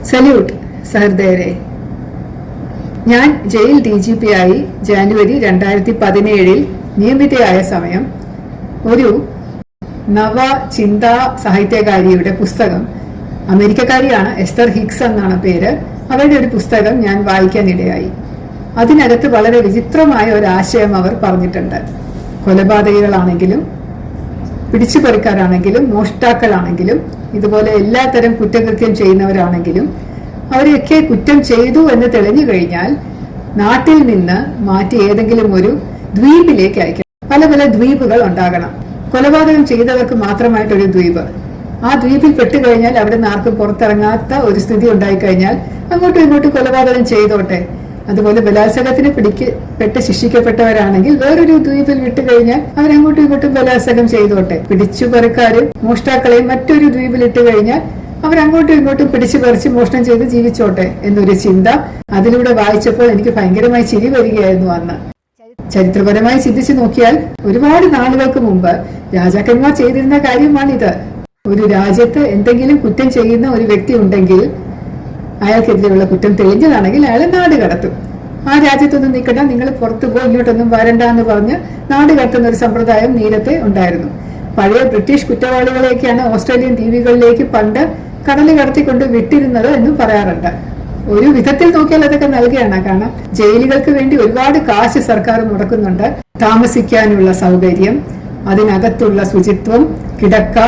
Salute സഹൃദയരെ. ഞാൻ jail DGP ആയി ജാനുവരി 2017 നിയമിതയായ സമയം ഒരു നവ ചിന്താ സാഹിത്യകാരിയുടെ പുസ്തകം, അമേരിക്കക്കാരിയാണ്, എസ്തർ ഹിക്സ് എന്നാണ് പേര്, അവരുടെ ഒരു പുസ്തകം ഞാൻ വായിക്കാനിടയായി. അതിനകത്ത് വളരെ വിചിത്രമായ ഒരു ആശയം അവർ പറഞ്ഞിട്ടുണ്ട്. കൊലപാതകികളാണെങ്കിലും പിടിച്ചുപറിക്കാരാണെങ്കിലും മോഷ്ടാക്കളാണെങ്കിലും ഇതുപോലെ എല്ലാത്തരം കുറ്റകൃത്യം ചെയ്യുന്നവരാണെങ്കിലും അവരെയൊക്കെ കുറ്റം ചെയ്തു എന്ന് തെളിഞ്ഞു കഴിഞ്ഞാൽ നാട്ടിൽ നിന്ന് മാറ്റി ഏതെങ്കിലും ഒരു ദ്വീപിലേക്ക് അയക്കണം. പല പല ദ്വീപുകൾ ഉണ്ടാകണം. കൊലപാതകം ചെയ്തവർക്ക് മാത്രമായിട്ടൊരു ദ്വീപ്. ആ ദ്വീപിൽ പെട്ടുകഴിഞ്ഞാൽ അവിടെ നിന്ന് ആർക്കും പുറത്തിറങ്ങാത്ത ഒരു സ്ഥിതി ഉണ്ടായിക്കഴിഞ്ഞാൽ അങ്ങോട്ടും ഇങ്ങോട്ടും കൊലപാതകം ചെയ്തോട്ടെ. അതുപോലെ ബലാത്സംഗത്തിന് പെട്ട് ശിക്ഷിക്കപ്പെട്ടവരാണെങ്കിൽ വേറൊരു ദ്വീപിൽ വിട്ടുകഴിഞ്ഞാൽ അവരങ്ങോട്ടും ഇങ്ങോട്ടും ബലാത്സംഗം ചെയ്തോട്ടെ. പിടിച്ചുപറിക്കാരും മോഷ്ടാക്കളെയും മറ്റൊരു ദ്വീപിൽ ഇട്ട് കഴിഞ്ഞാൽ അവരങ്ങോട്ടും ഇങ്ങോട്ടും പിടിച്ചു പറിച്ച് മോഷണം ചെയ്ത് ജീവിച്ചോട്ടെ എന്നൊരു ചിന്ത അതിലൂടെ വായിച്ചപ്പോൾ എനിക്ക് ഭയങ്കരമായി ചിരി വരികയായിരുന്നു. അന്ന് ചരിത്രപരമായി ചിന്തിച്ചു നോക്കിയാൽ ഒരുപാട് നാളുകൾക്ക് മുമ്പ് രാജാക്കന്മാർ ചെയ്തിരുന്ന കാര്യമാണിത്. ഒരു രാജ്യത്ത് എന്തെങ്കിലും കുറ്റം ചെയ്യുന്ന ഒരു വ്യക്തി ഉണ്ടെങ്കിൽ അയാൾക്കെതിരെയുള്ള കുറ്റം തെളിഞ്ഞതാണെങ്കിൽ അയാളെ നാട് കടത്തും. ആ രാജ്യത്തൊന്നും നിൽക്കണ്ട, നിങ്ങൾ പുറത്തു പോയി ഇങ്ങോട്ടൊന്നും വരണ്ട എന്ന് പറഞ്ഞ് നാട് കടത്തുന്ന ഒരു സമ്പ്രദായം നേരത്തെ ഉണ്ടായിരുന്നു. പഴയ ബ്രിട്ടീഷ് കുറ്റവാളികളെയൊക്കെയാണ് ഓസ്ട്രേലിയൻ ദ്വീപുകളിലേക്ക് പണ്ട് കടല് കടത്തിക്കൊണ്ട് വിട്ടിരുന്നത് എന്നും പറയാറുണ്ട്. ഒരു വിധത്തിൽ നോക്കിയാൽ അതൊക്കെ നൽകുകയാണ്. കാരണം ജയിലുകൾക്ക് വേണ്ടി ഒരുപാട് കാശ് സർക്കാർ മുടക്കുന്നുണ്ട്. താമസിക്കാനുള്ള സൗകര്യം, അതിനകത്തുള്ള ശുചിത്വം, കിടക്ക,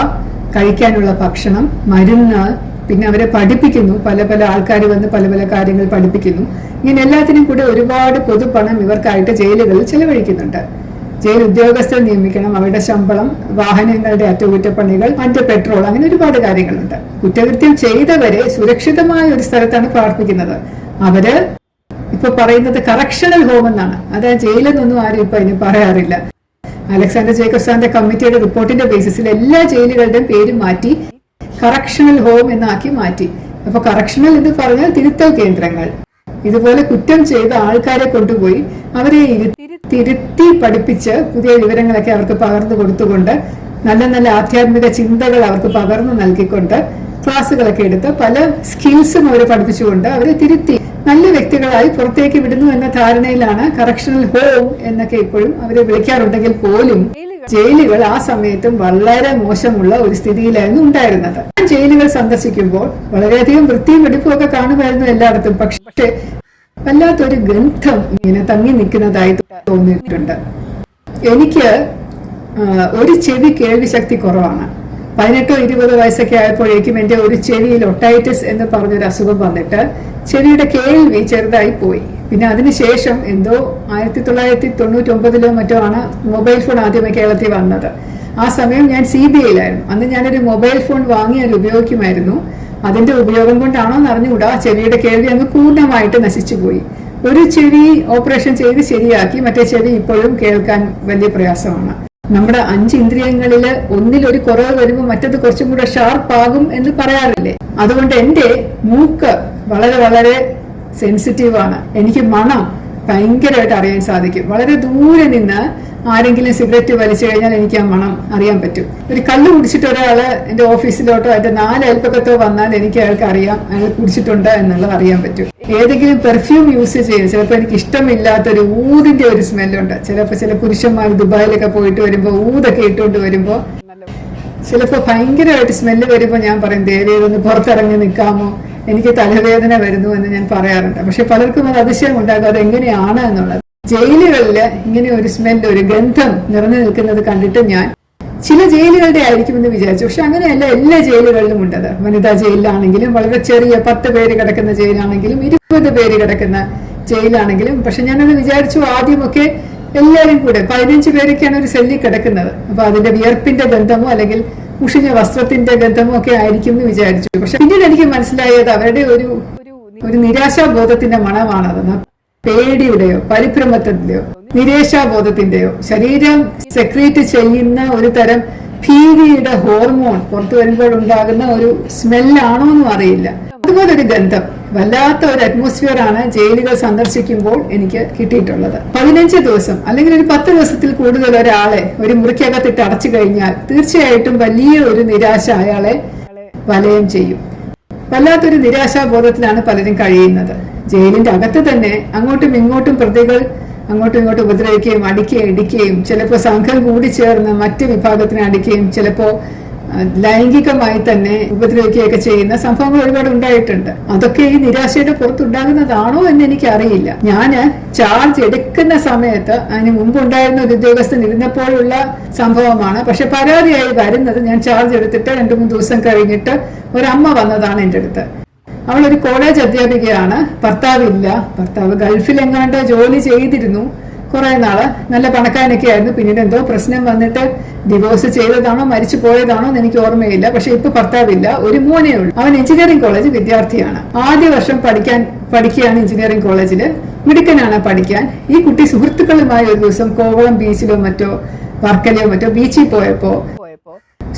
കഴിക്കാനുള്ള ഭക്ഷണം, മരുന്ന്, പിന്നെ അവരെ പഠിപ്പിക്കുന്നു. പല പല ആൾക്കാർ വന്ന് പല പല കാര്യങ്ങൾ പഠിപ്പിക്കുന്നു. ഇങ്ങനെ എല്ലാത്തിനും കൂടെ ഒരുപാട് പൊതുപണം ഇവർക്കായിട്ട് ജയിലുകളിൽ ചെലവഴിക്കുന്നുണ്ട്. ജയിൽ ഉദ്യോഗസ്ഥരെ നിയമിക്കണം, അവരുടെ ശമ്പളം, വാഹനങ്ങളുടെ അറ്റകുറ്റപ്പണികൾ, മറ്റ് പെട്രോൾ, അങ്ങനെ ഒരുപാട് കാര്യങ്ങളുണ്ട്. കുറ്റകൃത്യം ചെയ്തവരെ സുരക്ഷിതമായ ഒരു സ്ഥലത്താണ് പാർപ്പിക്കുന്നത്. അവര് ഇപ്പൊ പറയുന്നത് കറക്ഷണൽ ഹോം എന്നാണ്. അത് ജയിലെന്നൊന്നും ആരും ഇപ്പൊ അതിന് പറയാറില്ല. അലക്സാണ്ടർ ജേക്കബ്സാന്റെ കമ്മിറ്റിയുടെ റിപ്പോർട്ടിന്റെ ബേസിസിൽ എല്ലാ ജയിലുകളുടെയും പേര് മാറ്റി കറക്ഷണൽ ഹോം എന്നാക്കി മാറ്റി. അപ്പൊ കറക്ഷണൽ എന്ന് പറഞ്ഞാൽ തിരുത്തൽ കേന്ദ്രങ്ങൾ. ഇതുപോലെ കുറ്റം ചെയ്ത ആൾക്കാരെ കൊണ്ടുപോയി അവരെ തിരുത്തി പഠിപ്പിച്ച് പുതിയ വിവരങ്ങളൊക്കെ അവർക്ക് പകർന്നു കൊടുത്തുകൊണ്ട് നല്ല നല്ല ആധ്യാത്മിക ചിന്തകൾ അവർക്ക് പകർന്നു നൽകിക്കൊണ്ട് ക്ലാസ്സുകളൊക്കെ എടുത്ത് പല സ്കിൽസും അവരെ പഠിപ്പിച്ചുകൊണ്ട് അവരെ തിരുത്തി നല്ല വ്യക്തികളായി പുറത്തേക്ക് വിടുന്നു എന്ന ധാരണയിലാണ് കറക്ഷണൽ ഹോം എന്നൊക്കെ ഇപ്പോഴും അവരെ വിളിക്കാറുണ്ടെങ്കിൽ പോലും ജയിലുകൾ ആ സമയത്തും വളരെ മോശമുള്ള ഒരു സ്ഥിതിയിലായിരുന്നു ഉണ്ടായിരുന്നത്. ജയിലുകൾ സന്ദർശിക്കുമ്പോൾ വളരെയധികം വൃത്തിയും വെടിപ്പും ഒക്കെ കാണുമായിരുന്നു എല്ലായിടത്തും. പക്ഷെ വല്ലാത്തൊരു ഗന്ധം ഇങ്ങനെ തങ്ങി നിൽക്കുന്നതായി തോന്നിയിട്ടുണ്ട്. എനിക്ക് ഒരു ചെവി കേൾവി ശക്തി കുറവാണ്. 18-20 വയസ്സൊക്കെ ആയപ്പോഴേക്കും എന്റെ ഒരു ചെവിയിൽ ഒട്ടൈറ്റിസ് എന്ന് പറഞ്ഞൊരു അസുഖം വന്നിട്ട് ചെവിയുടെ കേൾവി ചെറുതായി പോയി. പിന്നെ അതിനുശേഷം എന്തോ 1999 മറ്റോ ആണ് മൊബൈൽ ഫോൺ ആദ്യമേ കേരളത്തിൽ വന്നത്. ആ സമയം ഞാൻ CBIയിലായിരുന്നു. അന്ന് ഞാനൊരു മൊബൈൽ ഫോൺ വാങ്ങി അത് ഉപയോഗിക്കുമായിരുന്നു. അതിന്റെ ഉപയോഗം കൊണ്ടാണോ എന്ന് അറിഞ്ഞുകൂടാ, ചെവിയുടെ കേൾവി അങ്ങ് പൂർണ്ണമായിട്ട് നശിച്ചുപോയി. ഒരു ചെവി ഓപ്പറേഷൻ ചെയ്ത് ശരിയാക്കി, മറ്റേ ചെവി ഇപ്പോഴും കേൾക്കാൻ വലിയ പ്രയാസമാണ്. നമ്മുടെ 5 ഇന്ദ്രിയങ്ങളില് ഒന്നിൽ ഒരു കുറവ് വരുമ്പോൾ മറ്റത് കുറച്ചും കൂടെ ഷാർപ്പാകും എന്ന് പറയാറില്ലേ. അതുകൊണ്ട് എന്റെ മൂക്ക് വളരെ വളരെ സെൻസിറ്റീവാണ്. എനിക്ക് മണം ഭയങ്കരമായിട്ട് അറിയാൻ സാധിക്കും. വളരെ ദൂരെ നിന്ന് ആരെങ്കിലും സിഗരറ്റ് വലിച്ചു കഴിഞ്ഞാൽ എനിക്ക് ആ മണം അറിയാൻ പറ്റും. ഒരു കള്ള് കുടിച്ചിട്ട് ഒരാള് എന്റെ ഓഫീസിലോട്ടോ എന്റെ 4 അയൽപ്പക്കത്തോ വന്നാൽ എനിക്ക് അയാൾക്ക് അറിയാം അയാൾ കുടിച്ചിട്ടുണ്ട് എന്നുള്ളത് അറിയാൻ പറ്റും. ഏതെങ്കിലും പെർഫ്യൂം യൂസ് ചെയ്യും, ചിലപ്പോൾ എനിക്ക് ഇഷ്ടമില്ലാത്തൊരു ഊതിന്റെ ഒരു സ്മെല്ലുണ്ട്. ചില പുരുഷന്മാർ ദുബായിലൊക്കെ പോയിട്ട് വരുമ്പോ ഊതൊക്കെ ഇട്ടുകൊണ്ട് വരുമ്പോ ചിലപ്പോൾ ഭയങ്കരമായിട്ട് സ്മെല്ല് വരുമ്പോൾ ഞാൻ പറയും, ദേവിയൊന്ന് പുറത്തിറങ്ങി നിൽക്കാമോ, എനിക്ക് തലവേദന വരുന്നു എന്ന് ഞാൻ പറയാറുണ്ട്. പക്ഷെ പലർക്കും അത് അതിശയം ഉണ്ടാകും അത് എങ്ങനെയാണ് എന്നുള്ളത്. ജയിലുകളിൽ ഇങ്ങനെ ഒരു സ്മെല്ല്, ഒരു ഗന്ധം നിറഞ്ഞു നിൽക്കുന്നത് കണ്ടിട്ട് ഞാൻ ചില ജയിലുകളുടെ ആയിരിക്കുമെന്ന് വിചാരിച്ചു. പക്ഷെ അങ്ങനെയല്ല, എല്ലാ ജയിലുകളിലും ഉണ്ടത്. വനിതാ ജയിലിലാണെങ്കിലും, വളരെ ചെറിയ 10 പേര് കിടക്കുന്ന ജയിലാണെങ്കിലും, 20 പേര് കിടക്കുന്ന ജയിലാണെങ്കിലും. പക്ഷെ ഞാനത് വിചാരിച്ചു ആദ്യമൊക്കെ എല്ലാവരും കൂടെ 15 പേരൊക്കെയാണ് ഒരു സെല്ലിൽ കിടക്കുന്നത്. അപ്പൊ അതിന്റെ വിയർപ്പിന്റെ ഗന്ധമോ അല്ലെങ്കിൽ മുഷിഞ്ഞ വസ്ത്രത്തിന്റെ ഗന്ധമോ ഒക്കെ ആയിരിക്കും എന്ന് വിചാരിച്ചു. പക്ഷെ പിന്നീട് എനിക്ക് മനസ്സിലായത് അവരുടെ ഒരു നിരാശാബോധത്തിന്റെ മണമാണതെന്ന്. പേടിയുടെയോ പരിഭ്രമത്തിന്റെയോ നിരാശാബോധത്തിന്റെയോ ശരീരം സെക്രീറ്റ് ചെയ്യുന്ന ഒരു തരം ഭീതിയുടെ ഹോർമോൺ പുറത്തു വരുമ്പോൾ ഉണ്ടാകുന്ന ഒരു സ്മെല്ലാണോ എന്നും അറിയില്ല. അതുപോലൊരു ഗന്ധം, വല്ലാത്ത ഒരു അറ്റ്മോസ്ഫിയർ ആണ് ജയിലുകൾ സന്ദർശിക്കുമ്പോൾ എനിക്ക് കിട്ടിയിട്ടുള്ളത്. 15 ദിവസം അല്ലെങ്കിൽ ഒരു 10 ദിവസത്തിൽ കൂടുതൽ ഒരാളെ ഒരു മുറിക്കകത്തിട്ട് അടച്ചു കഴിഞ്ഞാൽ തീർച്ചയായിട്ടും വലിയ ഒരു നിരാശ അയാളെ വലയം ചെയ്യും. വല്ലാത്തൊരു നിരാശാബോധത്തിലാണ് പലരും കഴിയുന്നത്. ജയിലിന്റെ അകത്ത് തന്നെ അങ്ങോട്ടും ഇങ്ങോട്ടും പ്രതികൾ അങ്ങോട്ടും ഇങ്ങോട്ടും ഉപദ്രവിക്കുകയും അടിക്കുകയും ഇടിക്കുകയും, ചിലപ്പോൾ സംഘം കൂടി ചേർന്ന് മറ്റ് വിഭാഗത്തിനെ അടിക്കുകയും ചിലപ്പോൾ ലൈംഗികമായി തന്നെ ഉപദ്രവിക്കുകയൊക്കെ ചെയ്യുന്ന സംഭവങ്ങൾ ഒരുപാട് ഉണ്ടായിട്ടുണ്ട്. അതൊക്കെ ഈ നിരാശയുടെ പുറത്തുണ്ടാകുന്നതാണോ എന്ന് എനിക്ക് അറിയില്ല. ഞാന് ചാർജ് എടുക്കുന്ന സമയത്ത് അതിന് മുമ്പുണ്ടായിരുന്ന ഒരു ഉദ്യോഗസ്ഥൻ ഇരുന്നപ്പോഴുള്ള സംഭവമാണ്. പക്ഷെ പരാതിയായി വരുന്നത് ഞാൻ ചാർജ് എടുത്തിട്ട് 2-3 ദിവസം കഴിഞ്ഞിട്ട് ഒരമ്മ വന്നതാണ് എൻ്റെ അടുത്ത്. അവളൊരു കോളേജ് അധ്യാപികയാണ്. ഭർത്താവില്ല. ഭർത്താവ് ഗൾഫിലെങ്ങാണ്ട് ജോലി ചെയ്തിരുന്നു കുറെ നാള്. നല്ല പണക്കാരനൊക്കെ ആയിരുന്നു. പിന്നീട് എന്തോ പ്രശ്നം വന്നിട്ട് ഡിവോഴ്സ് ചെയ്തതാണോ മരിച്ചു പോയതാണോ എന്ന് എനിക്ക് ഓർമ്മയില്ല. പക്ഷെ ഇപ്പൊ ഭർത്താവില്ല. ഒരു മോനേ ഉള്ളൂ. അവൻ എഞ്ചിനീയറിംഗ് കോളേജ് വിദ്യാർത്ഥിയാണ്. ആദ്യ വർഷം പഠിക്കുകയാണ് എഞ്ചിനീയറിംഗ് കോളേജില്. മിടുക്കനാണ് പഠിക്കാൻ. ഈ കുട്ടി സുഹൃത്തുക്കളുമായി ഒരു ദിവസം കോവളം ബീച്ചിലോ മറ്റോ വർക്കലയോ മറ്റോ ബീച്ചിൽ പോയപ്പോ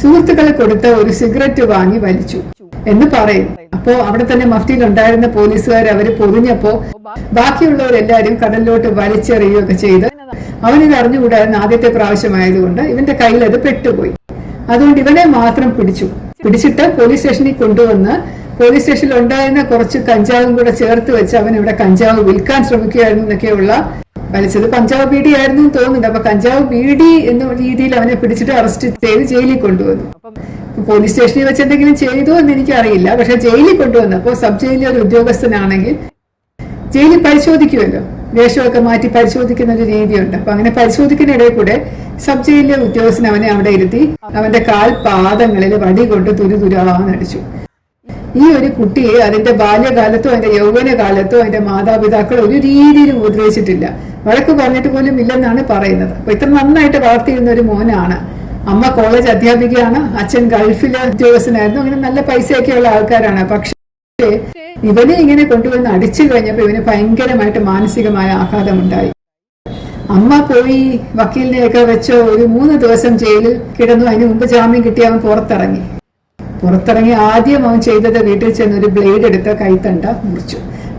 സുഹൃത്തുക്കളെ കൊടുത്ത ഒരു സിഗരറ്റ് വാങ്ങി വലിച്ചു എന്ന് പറയും. അപ്പോ അവിടെ തന്നെ മഫ്തിയിൽ ഉണ്ടായിരുന്ന പോലീസുകാർ അവര് പൊതിഞ്ഞപ്പോ ബാക്കിയുള്ളവരെല്ലാരും കടലിലോട്ട് വലിച്ചെറിയുകയൊക്കെ ചെയ്ത് അവനിത് അറിഞ്ഞുകൂടായിരുന്നു. ആദ്യത്തെ പ്രാവശ്യമായതുകൊണ്ട് ഇവന്റെ കയ്യിൽ അത് പെട്ടുപോയി. അതുകൊണ്ട് ഇവനെ മാത്രം പിടിച്ചിട്ട് പോലീസ് സ്റ്റേഷനിൽ കൊണ്ടുവന്ന് പോലീസ് സ്റ്റേഷനിൽ ഉണ്ടായിരുന്ന കുറച്ച് കഞ്ചാവും കൂടെ ചേർത്ത് വെച്ച് അവൻ ഇവിടെ കഞ്ചാവ് വിൽക്കാൻ ശ്രമിക്കുകയായിരുന്നു എന്നൊക്കെയുള്ള വലിച്ചത് കഞ്ചാവ് ബീഡി ആയിരുന്നു തോന്നുന്നുണ്ട്. അപ്പൊ കഞ്ചാവ് ബീഡി എന്ന രീതിയിൽ അവനെ പിടിച്ചിട്ട് അറസ്റ്റ് ചെയ്ത് ജയിലിൽ കൊണ്ടുവന്നു. പോലീസ് സ്റ്റേഷനിൽ വെച്ച് എന്തെങ്കിലും ചെയ്തോ എന്ന് എനിക്കറിയില്ല. പക്ഷെ ജയിലിൽ കൊണ്ടുവന്നപ്പോ സബ് ജയിലിലെ ഒരു ഉദ്യോഗസ്ഥനാണെങ്കിൽ ജയിലിൽ പരിശോധിക്കുമല്ലോ, വേഷമൊക്കെ മാറ്റി പരിശോധിക്കുന്ന ഒരു രീതിയുണ്ട്. അപ്പൊ അങ്ങനെ പരിശോധിക്കുന്ന ഇടയിൽ കൂടെ സബ് ജയിലിലെ ഉദ്യോഗസ്ഥൻ അവനെ അവിടെ ഇരുത്തി അവന്റെ കാൽ പാദങ്ങളിൽ വടി കൊണ്ട് തുരുതുരാന്നടിച്ചു. ഈ ഒരു കുട്ടിയെ അതിന്റെ ബാല്യകാലത്തോ അതിന്റെ യൗവനകാലത്തോ അതിന്റെ മാതാപിതാക്കൾ ഒരു രീതിയിലും ഉപദ്രവിച്ചിട്ടില്ല. വഴക്ക് പറഞ്ഞിട്ട് പോലും ഇല്ലെന്നാണ് പറയുന്നത്. അപ്പൊ ഇത്ര നന്നായിട്ട് വളർത്തിയിരുന്ന ഒരു മോനാണ്. അമ്മ കോളേജ് അധ്യാപികയാണ്, അച്ഛൻ ഗൾഫിലെ ഉദ്യോഗസ്ഥനായിരുന്നു. അങ്ങനെ നല്ല പൈസയൊക്കെയുള്ള ആൾക്കാരാണ്. പക്ഷേ ഇവനെ ഇങ്ങനെ കൊണ്ടുവന്ന് അടിച്ചു കഴിഞ്ഞപ്പോൾ ഇവന് ഭയങ്കരമായിട്ട് മാനസികമായ ആഘാതമുണ്ടായി. അമ്മ പോയി വക്കീലിനെയൊക്കെ വെച്ച് ഒരു 3 ദിവസം ജയിലിൽ കിടന്നു. അതിന് മുമ്പ് ജാമ്യം കിട്ടി അവൻ പുറത്തിറങ്ങി ആദ്യം അവൻ ചെയ്തത് വീട്ടിൽ ചെന്ന് ഒരു ബ്ലേഡ് എടുത്ത് കൈത്തണ്ട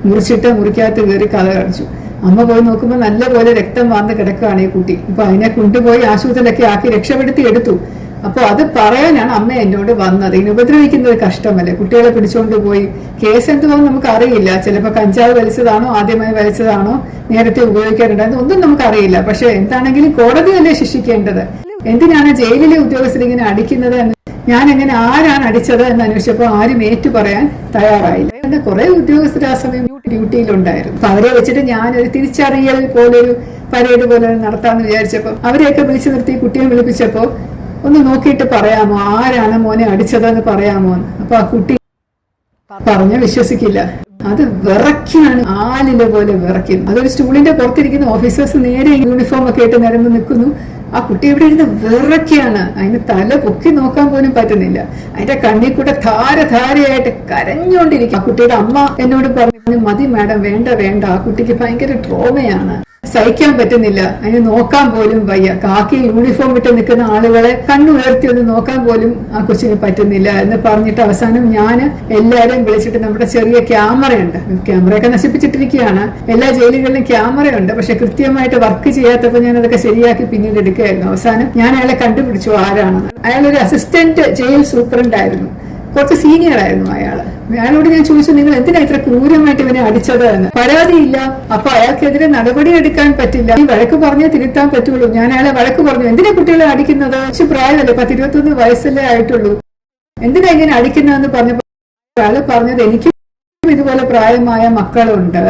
മുറിച്ചിട്ട് മുറിക്കകത്ത് കയറി കഥ കടിച്ചു. അമ്മ പോയി നോക്കുമ്പോൾ നല്ലപോലെ രക്തം വാർന്ന് കിടക്കുകയാണ് ഈ കുട്ടി. ഇപ്പൊ അതിനെ കൊണ്ടുപോയി ആശുപത്രിയിലൊക്കെ ആക്കി രക്ഷപ്പെടുത്തി എടുത്തു. അപ്പൊ അത് പറയാനാണ് അമ്മ എന്നോട് വന്നത്. ഇതിനെ ഉപദ്രവിക്കുന്നത് കഷ്ടമല്ലേ, കുട്ടികളെ പിടിച്ചുകൊണ്ട് പോയി. കേസ് എന്തുവാന്ന് നമുക്ക് അറിയില്ല. ചിലപ്പോൾ കഞ്ചാവ് വലിച്ചതാണോ, ആദ്യമായി വലിച്ചതാണോ, നേരത്തെ ഉപയോഗിക്കാറുണ്ടായിരുന്നു, ഒന്നും നമുക്കറിയില്ല. പക്ഷെ എന്താണെങ്കിലും കോടതിയല്ലേ ശിക്ഷിക്കേണ്ടത്. എന്തിനാണ് ജയിലിലെ ഉദ്യോഗസ്ഥർ ഇങ്ങനെ അടിക്കുന്നത് എന്ന് ഞാൻ എങ്ങനെ ആരാണ് അടിച്ചത് എന്ന് അന്വേഷിച്ചപ്പോൾ ആരും ഏറ്റു പറയാൻ തയ്യാറായില്ല. എന്റെ കുറെ ഉദ്യോഗസ്ഥർ ആ സമയം ഡ്യൂട്ടിയിലുണ്ടായിരുന്നു. അപ്പൊ അവരെ വെച്ചിട്ട് ഞാനൊരു തിരിച്ചറിയൽ പോലൊരു പരേഡ് പോലെ നടത്താമെന്ന് വിചാരിച്ചപ്പോ അവരെയൊക്കെ വിളിച്ചു നിർത്തി കുട്ടിയെ വിളിപ്പിച്ചപ്പോ ഒന്ന് നോക്കിയിട്ട് പറയാമോ, ആരാണ് മോനെ അടിച്ചതെന്ന് പറയാമോ എന്ന്. അപ്പൊ ആ കുട്ടി പറഞ്ഞ വിശ്വസിക്കില്ല. അത് വിറയ്ക്കാണ്, ആലില പോലെ വിറയ്ക്കുന്നു. അതൊരു സ്റ്റൂളിന്റെ പുറത്തിരിക്കുന്ന ഓഫീസേഴ്സ് നേരെ യൂണിഫോം ഒക്കെ ഇട്ട് നിരന്ന് നിൽക്കുന്നു. ആ കുട്ടി ഇവിടെ ഇരുന്ന് വിറയ്ക്കാണ്. അതിന് തല പൊക്കി നോക്കാൻ പോലും പറ്റുന്നില്ല. അതിന്റെ കണ്ണിൽ കൂടെ ധാരധാരയായിട്ട് കരഞ്ഞുകൊണ്ടിരിക്കും. ആ കുട്ടിയുടെ അമ്മ എന്നോട് പറഞ്ഞു, മതി മാഡം, വേണ്ട, ആ കുട്ടിക്ക് ഭയങ്കര ട്രോമയാണ്, സഹിക്കാൻ പറ്റുന്നില്ല, അതിന് നോക്കാൻ പോലും വയ്യ. കാക്കി യൂണിഫോം ഇട്ട് നിൽക്കുന്ന ആളുകളെ കണ്ണുയർത്തി ഒന്ന് നോക്കാൻ പോലും ആ കൊച്ചിന് പറ്റുന്നില്ല എന്ന് പറഞ്ഞിട്ട് അവസാനം ഞാൻ എല്ലാവരെയും വിളിച്ചിട്ട് നമ്മുടെ ചെറിയ ക്യാമറയുണ്ട്, ക്യാമറയൊക്കെ നശിപ്പിച്ചിട്ടിരിക്കുകയാണ്. എല്ലാ ജയിലുകളിലും ക്യാമറയുണ്ട്. പക്ഷെ കൃത്യമായിട്ട് വർക്ക് ചെയ്യാത്തപ്പോൾ ഞാൻ അതൊക്കെ ശരിയാക്കി പിന്നീട് എടുക്കുകയായിരുന്നു. അവസാനം ഞാൻ അയാളെ കണ്ടുപിടിച്ചു ആരാണെന്ന്. അയാളൊരു അസിസ്റ്റന്റ് ജയിൽ സൂപ്രണ്ട് ആയിരുന്നു. കുറച്ച് സീനിയർ ആയിരുന്നു അയാളോട് ഞാൻ ചോദിച്ചു, നിങ്ങൾ എന്തിനാ ഇത്ര ക്രൂരമായിട്ട് ഇവനെ അടിച്ചത് എന്ന്. പരാതിയില്ല. അപ്പൊ അയാൾക്കെതിരെ നടപടി എടുക്കാൻ പറ്റില്ല, ഈ വഴക്ക് പറഞ്ഞേ തിരുത്താൻ പറ്റുള്ളൂ. ഞാൻ അയാളെ വഴക്ക് പറഞ്ഞു, എന്തിനാ കുട്ടികളെ അടിക്കുന്നത്, കുറച്ച് പ്രായമല്ലേ, 10-21 വയസ്സല്ലേ ആയിട്ടുള്ളൂ, എന്തിനാ ഇങ്ങനെ അടിക്കുന്നതെന്ന് പറഞ്ഞപ്പോ അയാള് പറഞ്ഞത്, എനിക്കും ഇതുപോലെ പ്രായമായ മക്കളുണ്ട്,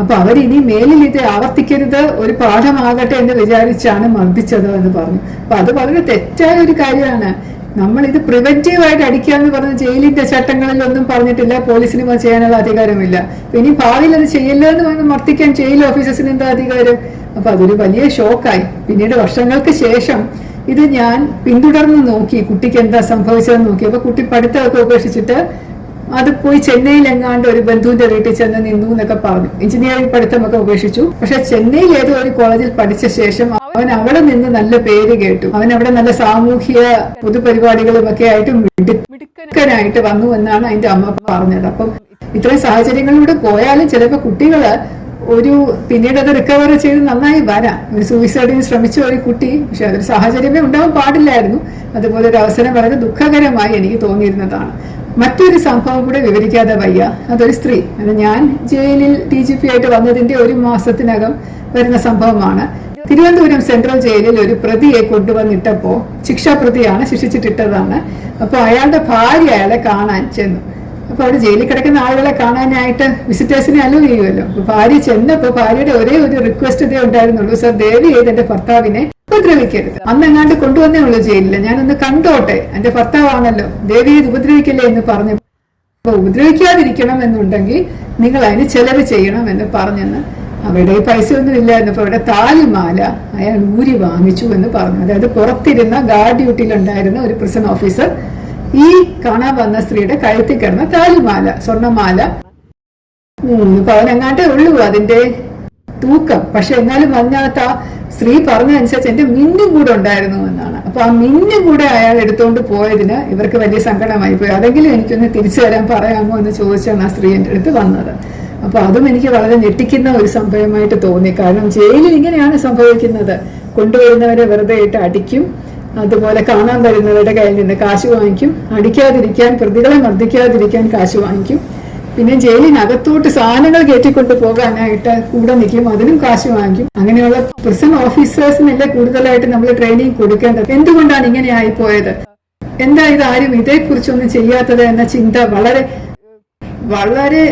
അപ്പൊ അവരിനി മേലിൽ ഇത് ആവർത്തിക്കരുത്, ഒരു പാഠമാകട്ടെ എന്ന് വിചാരിച്ചാണ് മർദ്ദിച്ചത് എന്ന് പറഞ്ഞു. അപ്പൊ അത് വളരെ തെറ്റായ ഒരു കാര്യമാണ്. നമ്മൾ ഇത് പ്രിവെന്റീവായിട്ട് അടിക്കുക എന്ന് പറഞ്ഞ ജയിലിന്റെ ചട്ടങ്ങളിലൊന്നും പറഞ്ഞിട്ടില്ല. പോലീസിന് ചെയ്യാനുള്ള അധികാരമില്ല. ഇനി ഭാവിയിൽ അത് ചെയ്യല്ലോ എന്ന് പറഞ്ഞ് മർദ്ദിക്കാൻ ജയിൽ ഓഫീസേഴ്സിന് എന്താ അധികാരം? അപ്പൊ അതൊരു വലിയ ഷോക്കായി. പിന്നീട് വർഷങ്ങൾക്ക് ശേഷം ഇത് ഞാൻ പിന്തുടർന്ന് നോക്കി, കുട്ടിക്ക് എന്താ സംഭവിച്ചതെന്ന് നോക്കി. അപ്പൊ കുട്ടി പഠിത്തമൊക്കെ ഉപേക്ഷിച്ചിട്ട് അത് പോയി ചെന്നൈയിൽ എങ്ങാണ്ട് ഒരു ബന്ധുവിന്റെ വീട്ടിൽ ചെന്ന് നിന്നു എന്നൊക്കെ പറഞ്ഞു. എഞ്ചിനീയറിംഗ് പഠിത്തമൊക്കെ ഉപേക്ഷിച്ചു. പക്ഷെ ചെന്നൈയിൽ ഏതോ ഒരു കോളേജിൽ പഠിച്ച ശേഷം അവൻ അവിടെ നിന്ന് നല്ല പേര് കേട്ടു. അവൻ അവിടെ നല്ല സാമൂഹ്യ പൊതുപരിപാടികളും ഒക്കെ ആയിട്ട് മിടുക്കനായിട്ട് വന്നു എന്നാണ് അതിന്റെ അമ്മ പറഞ്ഞത്. അപ്പം ഇത്രയും സാഹചര്യങ്ങളിലൂടെ പോയാലും ചിലപ്പോൾ കുട്ടികള് പിന്നീട് അത് റിക്കവർ ചെയ്ത് നന്നായി വരാം. ഒരു സൂയിസൈഡിന് ശ്രമിച്ച ഒരു കുട്ടി, പക്ഷെ അതൊരു സാഹചര്യമേ ഉണ്ടാവാൻ പാടില്ലായിരുന്നു. അതുപോലെ ഒരു അവസരം വളരെ ദുഃഖകരമായി എനിക്ക് തോന്നിയിരുന്നതാണ്. മറ്റൊരു സംഭവം കൂടെ വിവരിക്കാതെ വയ്യ. അതൊരു സ്ത്രീ, അത് ഞാൻ ജയിലിൽ DGP ആയിട്ട് വന്നതിന്റെ 1 മാസത്തിനകം വരുന്ന സംഭവമാണ്. തിരുവനന്തപുരം സെൻട്രൽ ജയിലിൽ ഒരു പ്രതിയെ കൊണ്ടുവന്നിട്ടപ്പോ, ശിക്ഷാപ്രതിയാണ്, ശിക്ഷിച്ചിട്ടിട്ടതാണ്. അപ്പോൾ അയാളുടെ ഭാര്യ അയാളെ കാണാൻ ചെന്നു. അപ്പൊ അവിടെ ജയിലിൽ കിടക്കുന്ന ആളുകളെ കാണാനായിട്ട് വിസിറ്റേഴ്സിനെ അലോ ചെയ്യുമല്ലോ. അപ്പൊ ഭാര്യ ചെന്നപ്പോ ഭാര്യയുടെ ഒരേ ഒരു റിക്വസ്റ്റ് ഇതേ ഉണ്ടായിരുന്നുള്ളൂ, സർ ദയവ് ചെയ്ത് എന്റെ ഭർത്താവിനെ ഉപദ്രവിക്കരുത്. അന്നെങ്ങാണ്ട് കൊണ്ടുവന്നേ ഉള്ളൂ ജയിലില്, ഞാനൊന്ന് കണ്ടോട്ടെ, എന്റെ ഭർത്താവാണല്ലോ, ദയവ് ചെയ്ത് ഉപദ്രവിക്കല്ലേ എന്ന് പറഞ്ഞു. അപ്പൊ ഉപദ്രവിക്കാതിരിക്കണം എന്നുണ്ടെങ്കിൽ നിങ്ങൾ അതിന് ചെലവ് ചെയ്യണം എന്ന് പറഞ്ഞെന്ന്. അവിടെ പൈസ ഒന്നും ഇല്ലായിരുന്നു. അപ്പൊ അവിടെ താലിമാല അയാൾ ഊരി വാങ്ങിച്ചു എന്ന് പറഞ്ഞു. അതായത് പുറത്തിരുന്ന ഗാർഡ് ഡ്യൂട്ടിയിലുണ്ടായിരുന്ന ഒരു പ്രിസൺ ഓഫീസർ ഈ കാണാൻ വന്ന സ്ത്രീയുടെ കഴുത്തിൽ കിടന്ന താലിമാല, സ്വർണ്ണമാല 3 പവനെങ്ങാണ്ടേ ഉള്ളൂ അതിന്റെ തൂക്കം. പക്ഷെ എന്നാലും അതിനകത്ത് ആ സ്ത്രീ പറഞ്ഞതനുസരിച്ച് എന്റെ മിന്നും കൂടെ ഉണ്ടായിരുന്നു എന്നാണ്. അപ്പൊ ആ മിന്നും കൂടെ അയാൾ എടുത്തുകൊണ്ട് പോയതിന് ഇവർക്ക് വലിയ സങ്കടമായി പോയി. അതെങ്കിലും എനിക്കൊന്ന് തിരിച്ചു തരാൻ പറയാമോ എന്ന് ചോദിച്ചാണ് ആ സ്ത്രീ എന്റെ അടുത്ത് വന്നത്. അപ്പൊ അതും എനിക്ക് വളരെ ഞെട്ടിക്കുന്ന ഒരു സംഭവമായിട്ട് തോന്നി. കാരണം ജയിലിൽ ഇങ്ങനെയാണ് സംഭവിക്കുന്നത്. കൊണ്ടുവരുന്നവരെ വെറുതെ ഇട്ട് അടിക്കും, അതുപോലെ കാണാൻ വരുന്നവരുടെ കയ്യിൽ നിന്ന് കാശ് വാങ്ങിക്കും, അടിക്കാതിരിക്കാൻ, പ്രതികളെ മർദ്ദിക്കാതിരിക്കാൻ കാശ് വാങ്ങിക്കും, പിന്നെ ജയിലിനകത്തോട്ട് സാധനങ്ങൾ കയറ്റിക്കൊണ്ട് പോകാനായിട്ട് കൂടെ നിൽക്കും, അതിനും കാശ് വാങ്ങിക്കും. അങ്ങനെയുള്ള പ്രിസൺ ഓഫീസേഴ്സിനല്ലേ കൂടുതലായിട്ട് നമ്മൾ ട്രെയിനിങ് കൊടുക്കേണ്ടത്. എന്തുകൊണ്ടാണ് ഇങ്ങനെ ആയിപ്പോയത്? എന്താ ഇത് ആരും ഇതേക്കുറിച്ചൊന്നും ചെയ്യാത്തത് എന്ന ചിന്ത വളരെ വളരെ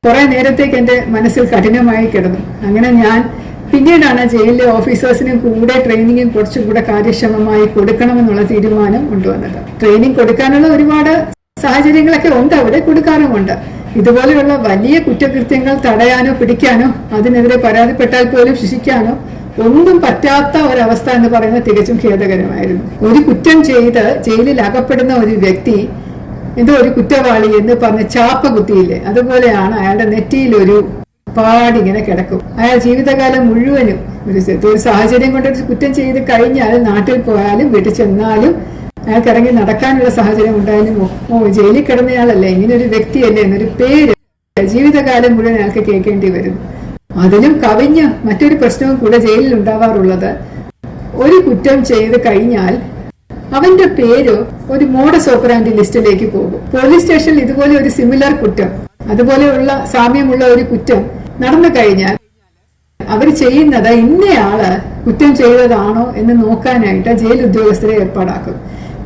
കുറെ നേരത്തേക്ക് എന്റെ മനസ്സിൽ കഠിനമായി കിടന്നു. അങ്ങനെ ഞാൻ പിന്നീടാണ് ജയിലിലെ ഓഫീസേഴ്സിനും കൂടെ ട്രെയിനിങ്ങും കുറച്ചുകൂടെ കാര്യക്ഷമമായി കൊടുക്കണമെന്നുള്ള തീരുമാനം കൊണ്ടുവന്നത്. ട്രെയിനിങ് കൊടുക്കാനുള്ള ഒരുപാട് സാഹചര്യങ്ങളൊക്കെ ഉണ്ട്, അവിടെ കൊടുക്കാറുമുണ്ട്. ഇതുപോലെയുള്ള വലിയ കുറ്റകൃത്യങ്ങൾ തടയാനോ പിടിക്കാനോ അതിനെതിരെ പരാതിപ്പെട്ടാൽ പോലും ശിക്ഷിക്കാനോ ഒന്നും പറ്റാത്ത ഒരവസ്ഥ എന്ന് പറയുന്നത് തികച്ചും ഖേദകരമായിരുന്നു. ഒരു കുറ്റം ചെയ്ത് ജയിലിൽ അകപ്പെടുന്ന ഒരു വ്യക്തി എന്തോ ഒരു കുറ്റവാളി എന്ന് പറഞ്ഞ് ചാപ്പ കുത്തിയില്ലേ, അതുപോലെയാണ് അയാളുടെ നെറ്റിയിൽ ഒരു പാടിങ്ങനെ കിടക്കും. അയാൾ ജീവിതകാലം മുഴുവനും ഒരു സാഹചര്യം കൊണ്ട് കുറ്റം ചെയ്ത് കഴിഞ്ഞാൽ നാട്ടിൽ പോയാലും വീട്ടിൽ ചെന്നാലും അയാൾക്ക് ഇറങ്ങി നടക്കാനുള്ള സാഹചര്യം ഉണ്ടായാലും ജയിലിൽ കിടന്നയാളല്ലേ, ഇങ്ങനെ ഒരു വ്യക്തിയല്ലേ എന്നൊരു പേര് ജീവിതകാലം മുഴുവൻ അയാൾക്ക് കേൾക്കേണ്ടി വരും. അതിലും കവിഞ്ഞ് മറ്റൊരു പ്രശ്നവും കൂടെ ജയിലിൽ ഉണ്ടാവാറുള്ളത്, ഒരു കുറ്റം ചെയ്ത് കഴിഞ്ഞാൽ അവന്റെ പേര് ഒരു മോഡസ് ഓപ്പറാൻഡി ലിസ്റ്റിലേക്ക് പോകും. പോലീസ് സ്റ്റേഷനിൽ ഇതുപോലെ ഒരു സിമിലർ കുറ്റം, അതുപോലെയുള്ള സാമ്യമുള്ള ഒരു കുറ്റം നടന്നു കഴിഞ്ഞാൽ അവർ ചെയ്യുന്നത് ഇന്നയാള് കുറ്റം ചെയ്തതാണോ എന്ന് നോക്കാനായിട്ട് ജയിൽ ഉദ്യോഗസ്ഥരെ ഏർപ്പാടാക്കും.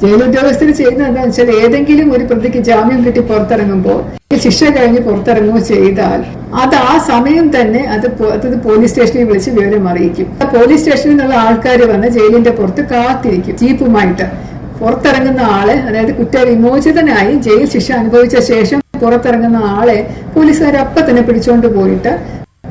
ജയിൽ ഉദ്യോഗസ്ഥർ ചെയ്യുന്നത് എന്താണെന്ന് വെച്ചാൽ, ഏതെങ്കിലും ഒരു പ്രതിക്ക് ജാമ്യം കിട്ടി പുറത്തിറങ്ങുമ്പോൾ, ശിക്ഷ കഴിഞ്ഞ് പുറത്തിറങ്ങുകയോ ചെയ്താൽ അത് ആ സമയം തന്നെ അത് പോലീസ് സ്റ്റേഷനിൽ വിളിച്ച് വിവരം അറിയിക്കും. പോലീസ് സ്റ്റേഷനിൽ നിന്നുള്ള ആൾക്കാർ വന്ന് ജയിലിന്റെ പുറത്ത് കാത്തിരിക്കും. ജീപ്പുമായിട്ട് പുറത്തിറങ്ങുന്ന ആളെ, അതായത് കുറ്റവിമോചിതനായി ജയിൽ ശിക്ഷ അനുഭവിച്ച ശേഷം പുറത്തിറങ്ങുന്ന ആളെ പോലീസുകാർ അപ്പം തന്നെ പിടിച്ചുകൊണ്ട് പോയിട്ട്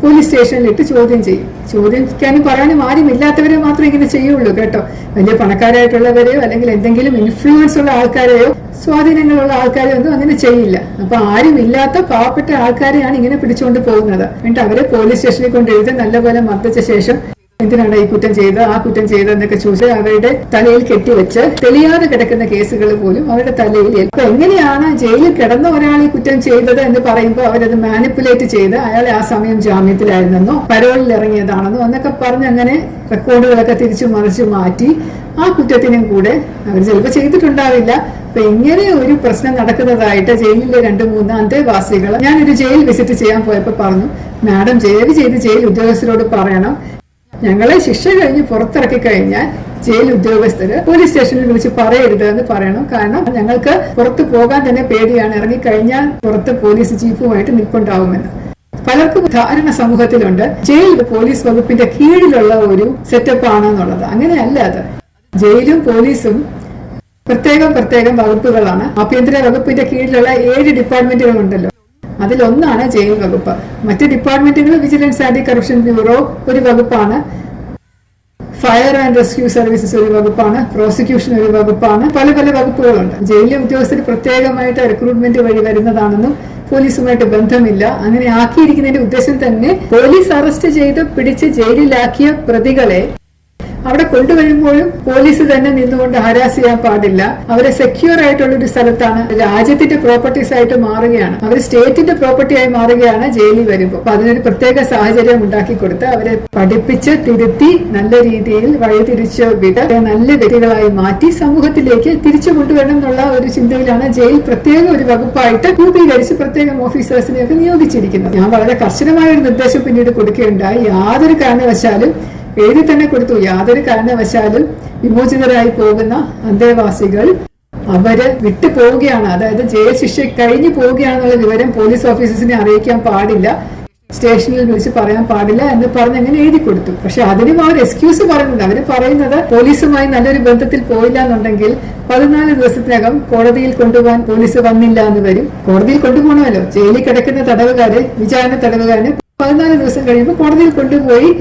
പോലീസ് സ്റ്റേഷനിലിട്ട് ചോദ്യം ചെയ്യും. ചോദിക്കാനും പറയാനും ആരും ഇല്ലാത്തവരെ മാത്രമേ ഇങ്ങനെ ചെയ്യുള്ളൂ കേട്ടോ. വലിയ പണക്കാരായിട്ടുള്ളവരെയോ അല്ലെങ്കിൽ എന്തെങ്കിലും ഇൻഫ്ലുവൻസ് ഉള്ള ആൾക്കാരെയോ സ്വാധീനങ്ങളുള്ള ആൾക്കാരെയോ ഒന്നും അങ്ങനെ ചെയ്യില്ല. അപ്പൊ ആരും ഇല്ലാത്ത പാവപ്പെട്ട ആൾക്കാരെയാണ് ഇങ്ങനെ പിടിച്ചുകൊണ്ട് പോകുന്നത്. എന്നിട്ട് അവരെ പോലീസ് സ്റ്റേഷനിൽ കൊണ്ട് എഴുതി നല്ലപോലെ മർദ്ദിച്ച ശേഷം എന്തിനാണ് ഈ കുറ്റം ചെയ്ത് ആ കുറ്റം ചെയ്തെന്നൊക്കെ ചോദിച്ച് അവരുടെ തലയിൽ കെട്ടിവെച്ച് തെളിയാതെ കിടക്കുന്ന കേസുകൾ പോലും അവരുടെ തലയിൽ. അപ്പൊ എങ്ങനെയാണ് ജയിലിൽ കിടന്ന ഒരാൾ ഈ കുറ്റം ചെയ്തത് എന്ന് പറയുമ്പോൾ അവരത് മാനിപ്പുലേറ്റ് ചെയ്ത് അയാളെ ആ സമയം ജാമ്യത്തിലായിരുന്നെന്നോ പരോളിൽ ഇറങ്ങിയതാണെന്നോ എന്നൊക്കെ പറഞ്ഞ് അങ്ങനെ റെക്കോർഡുകളൊക്കെ തിരിച്ചു മറിച്ച് മാറ്റി ആ കുറ്റത്തിനും കൂടെ അവർ ചിലപ്പോൾ ചെയ്തിട്ടുണ്ടാവില്ല. അപ്പൊ ഇങ്ങനെ ഒരു പ്രശ്നം നടക്കുന്നതായിട്ട് ജയിലിലെ 2-3 അന്തേവാസികൾ ഞാനൊരു ജയിൽ വിസിറ്റ് ചെയ്യാൻ പോയപ്പോൾ പറഞ്ഞു, മാഡം ദയവ് ചെയ്ത് ജയിൽ ഉദ്യോഗസ്ഥരോട് പറയണം, ഞങ്ങളെ ശിക്ഷ കഴിഞ്ഞ് പുറത്തിറക്കി കഴിഞ്ഞാൽ ജയിൽ ഉദ്യോഗസ്ഥര് പോലീസ് സ്റ്റേഷനിൽ വിളിച്ച് പറയരുത് എന്ന് പറയണം. കാരണം ഞങ്ങൾക്ക് പുറത്തു പോകാൻ തന്നെ പേടിയാണ്, ഇറങ്ങിക്കഴിഞ്ഞാൽ പുറത്ത് പോലീസ് ജീപ്പുമായിട്ട് നിൽപ്പുണ്ടാവുമെന്ന്. പലർക്കും ധാരണ സമൂഹത്തിലുണ്ട് ജയിൽ പോലീസ് വകുപ്പിന്റെ കീഴിലുള്ള ഒരു സെറ്റപ്പ് ആണെന്നുള്ളത്. അങ്ങനെയല്ല. അത് ജയിലും പോലീസും പ്രത്യേകം വകുപ്പുകളാണ്. ആഭ്യന്തര വകുപ്പിന്റെ കീഴിലുള്ള 7 ഡിപ്പാർട്ട്മെന്റുകളുണ്ടല്ലോ, അതിലൊന്നാണ് ജയിൽ വകുപ്പ്. മറ്റ് ഡിപ്പാർട്ട്മെന്റുകൾ വിജിലൻസ് ആന്റി കറപ്ഷൻ ബ്യൂറോ ഒരു വകുപ്പാണ്, ഫയർ ആൻഡ് റെസ്ക്യൂ സർവീസസ് ഒരു വകുപ്പാണ്, പ്രോസിക്യൂഷൻ ഒരു വകുപ്പാണ്, പല വകുപ്പുകളുണ്ട്. ജയിലിലെ ഉദ്യോഗസ്ഥർ പ്രത്യേകമായിട്ട് റിക്രൂട്ട്മെന്റ് വഴി വരുന്നതാണെന്നും പോലീസുമായിട്ട് ബന്ധമില്ല. അങ്ങനെ ആക്കിയിരിക്കുന്നതിന്റെ ഉദ്ദേശം തന്നെ പോലീസ് അറസ്റ്റ് ചെയ്ത് പിടിച്ച് ജയിലിലാക്കിയ പ്രതികളെ അവിടെ കൊണ്ടുവരുമ്പോഴും പോലീസ് തന്നെ നിന്നുകൊണ്ട് ഹരാസ് ചെയ്യാൻ പാടില്ല. അവരെ സെക്യൂർ ആയിട്ടുള്ള ഒരു സ്ഥലത്താണ്, രാജ്യത്തിന്റെ പ്രോപ്പർട്ടീസ് ആയിട്ട് മാറുകയാണ്, അവർ സ്റ്റേറ്റിന്റെ പ്രോപ്പർട്ടി ആയി മാറുകയാണ് ജയിലിൽ വരുമ്പോൾ. അപ്പൊ അതിനൊരു പ്രത്യേക സാഹചര്യം ഉണ്ടാക്കി കൊടുത്ത് അവരെ പഠിപ്പിച്ച് തിരുത്തി നല്ല രീതിയിൽ വഴിതിരിച്ച് വിട്ട് നല്ല വ്യക്തികളായി മാറ്റി സമൂഹത്തിലേക്ക് തിരിച്ചു കൊണ്ടുവരണം എന്നുള്ള ഒരു ചിന്തയിലാണ് ജയിൽ പ്രത്യേക ഒരു വകുപ്പായിട്ട് രൂപീകരിച്ച് പ്രത്യേകം ഓഫീസേഴ്സിനെയൊക്കെ നിയോഗിച്ചിരിക്കുന്നത്. ഞാൻ വളരെ കർശനമായ ഒരു നിർദ്ദേശം പിന്നീട് കൊടുക്കുകയുണ്ടായി. യാതൊരു കാരണവശാലും എഴുതി തന്നെ കൊടുത്തു, യാതൊരു കാരണവശാലും വിമോചിതരായി പോകുന്ന അന്തേവാസികൾ അവര് വിട്ടു പോവുകയാണ്, അതായത് ജയിൽ ശിക്ഷ കഴിഞ്ഞു പോവുകയാണെന്നുള്ള വിവരം പോലീസ് ഓഫീസേഴ്സിനെ അറിയിക്കാൻ പാടില്ല, സ്റ്റേഷനിൽ വിളിച്ച് പറയാൻ പാടില്ല എന്ന് പറഞ്ഞ് അങ്ങനെ എഴുതി കൊടുത്തു. പക്ഷെ അതിനും അവർ എക്സ്ക്യൂസ് പറയുന്നത്, അവര് പറയുന്നത് പോലീസുമായി നല്ലൊരു ബന്ധത്തിൽ പോയില്ല എന്നുണ്ടെങ്കിൽ 14 ദിവസത്തിനകം കോടതിയിൽ കൊണ്ടുപോകാൻ പോലീസ് വന്നില്ല എന്ന് വരും. കോടതിയിൽ കൊണ്ടുപോകണമല്ലോ, ജയിലിൽ കിടക്കുന്ന തടവുകാരെ, വിചാരണ തടവുകാരന് 14 ദിവസം കഴിയുമ്പോൾ കോടതിയിൽ കൊണ്ടുപോയി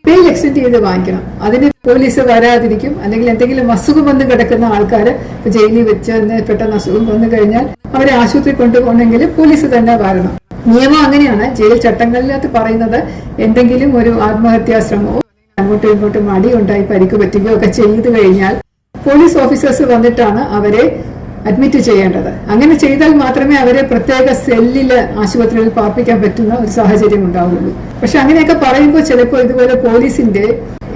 ബെയിൽ എക്സ്റ്റെൻഡ് ചെയ്ത് വാങ്ങിക്കണം. അതിന് പോലീസ് വരാതിരിക്കും. അല്ലെങ്കിൽ എന്തെങ്കിലും അസുഖം വന്ന് കിടക്കുന്ന ആൾക്കാര് ജയിലിൽ വെച്ച് പെട്ടെന്ന് അസുഖം വന്നു കഴിഞ്ഞാൽ അവരെ ആശുപത്രി കൊണ്ടുപോകണമെങ്കിൽ പോലീസ് തന്നെ വരണം. നിയമം അങ്ങനെയാണ്. ജയിൽ ചട്ടങ്ങളിനകത്ത് പറയുന്നത് എന്തെങ്കിലും ഒരു ആത്മഹത്യാ ശ്രമമോ അങ്ങോട്ടും ഇങ്ങോട്ടും മടിയുണ്ടായി പരിക്ക് പറ്റുകയോ ഒക്കെ ചെയ്തു കഴിഞ്ഞാൽ പോലീസ് ഓഫീസേഴ്സ് വന്നിട്ടാണ് അവരെ അഡ്മിറ്റ് ചെയ്യേണ്ടത്. അങ്ങനെ ചെയ്താൽ മാത്രമേ അവരെ പ്രത്യേക സെല്ലില് ആശുപത്രിയിൽ പാർപ്പിക്കാൻ പറ്റുന്ന ഒരു സാഹചര്യം ഉണ്ടാവുള്ളൂ. പക്ഷെ അങ്ങനെയൊക്കെ പറയുമ്പോൾ ചിലപ്പോൾ ഇതുപോലെ പോലീസിന്റെ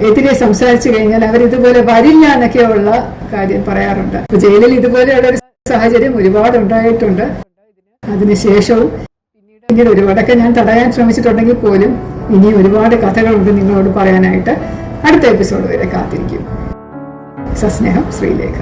എതിരെ സംസാരിച്ചു കഴിഞ്ഞാൽ അവർ ഇതുപോലെ വരില്ല എന്നൊക്കെയുള്ള കാര്യം പറയാറുണ്ട്. അപ്പൊ ജയിലിൽ ഇതുപോലെയുള്ള ഒരു സാഹചര്യം ഒരുപാട് ഉണ്ടായിട്ടുണ്ട്. അതിനുശേഷവും പിന്നീട് ഒരുപാടൊക്കെ ഞാൻ തടയാൻ ശ്രമിച്ചിട്ടുണ്ടെങ്കിൽ പോലും ഇനി ഒരുപാട് കഥകളുണ്ട് നിങ്ങളോട് പറയാനായിട്ട്. അടുത്ത എപ്പിസോഡ് വരെ കാത്തിരിക്കും. സസ്നേഹം, ശ്രീലേഖ.